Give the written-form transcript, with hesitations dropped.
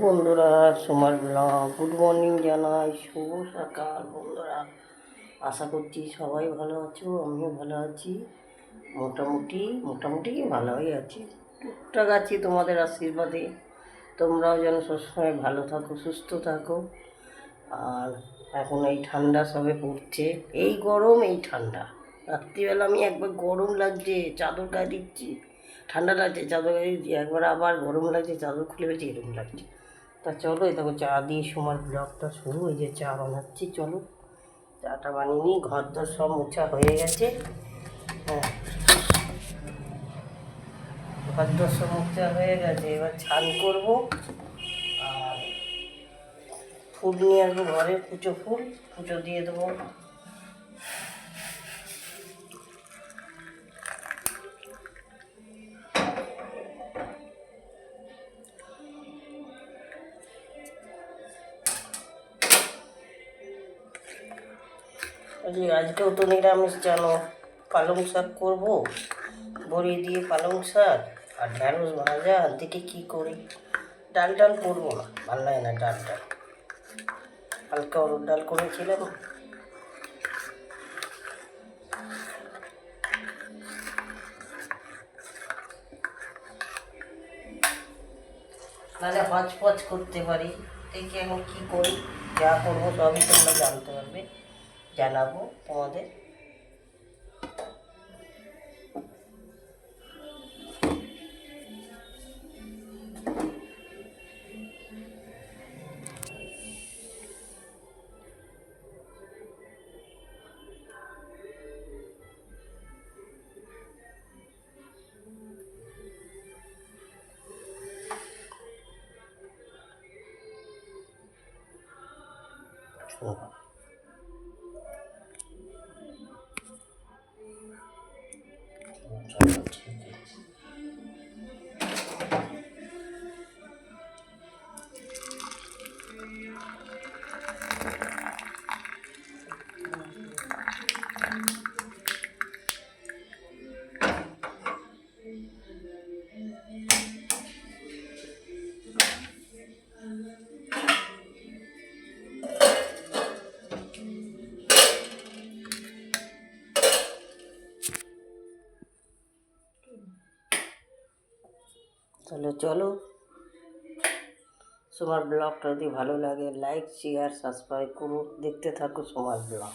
বন্ধুরা, সোমার blog good morning জানাই। শুভ সকাল বন্ধুরা। আশা করছি সবাই ভালো আছো, আমিও ভালো আছি। মোটামুটি ভালোই আছি, টুকটাক আছি তোমাদের আশীর্বাদে। তোমরাও যেন সবসময় ভালো থাকো, সুস্থ থাকো। আর এখন এই ঠান্ডা সবে পড়ছে, এই গরম এই ঠান্ডা। রাত্রিবেলা আমি একবার গরম লাগছে চাদর গায়ে দিচ্ছি, ঠান্ডা লাগছে চাদর গায়ে দিচ্ছি, একবার আবার গরম লাগছে চাদর খুলে ফেলছি, এরকম লাগছে। তা চলো, এই দেখো চা দিয়ে সময় ব্লগটা শুরু। এই যে চা বানাচ্ছি, চলো চাটা বানিয়ে নিই। ঘর দর সব মোছা হয়ে গেছে। হ্যাঁ, ঘর দর সব মোছা হয়ে গেছে, এবার ছান করবো। আর ফুল নিয়ে আসবো, ঘরে পুজো দিয়ে দেবো। আজকেও তো নিরামিষ জানো, পালং শাক করবো, বড়ি দিয়ে পালং শাক আর ঢ্যাঁড়স ভাজা। আর দেখি কী করি। ডাল করবো না, ভালো লাগে না ডাল। হালকা অরুর ডাল করেছিলাম। নাহলে হজপজ করতে পারি। দেখি এখন কী করি, যা করবো সবই তোমরা জানতে পারবে, জানাবো তোমাদের। তাহলে চলো, তোমার ব্লগটা যদি ভালো লাগে লাইক শেয়ার সাবস্ক্রাইব করো, দেখতে থাকো তোমার ব্লগ।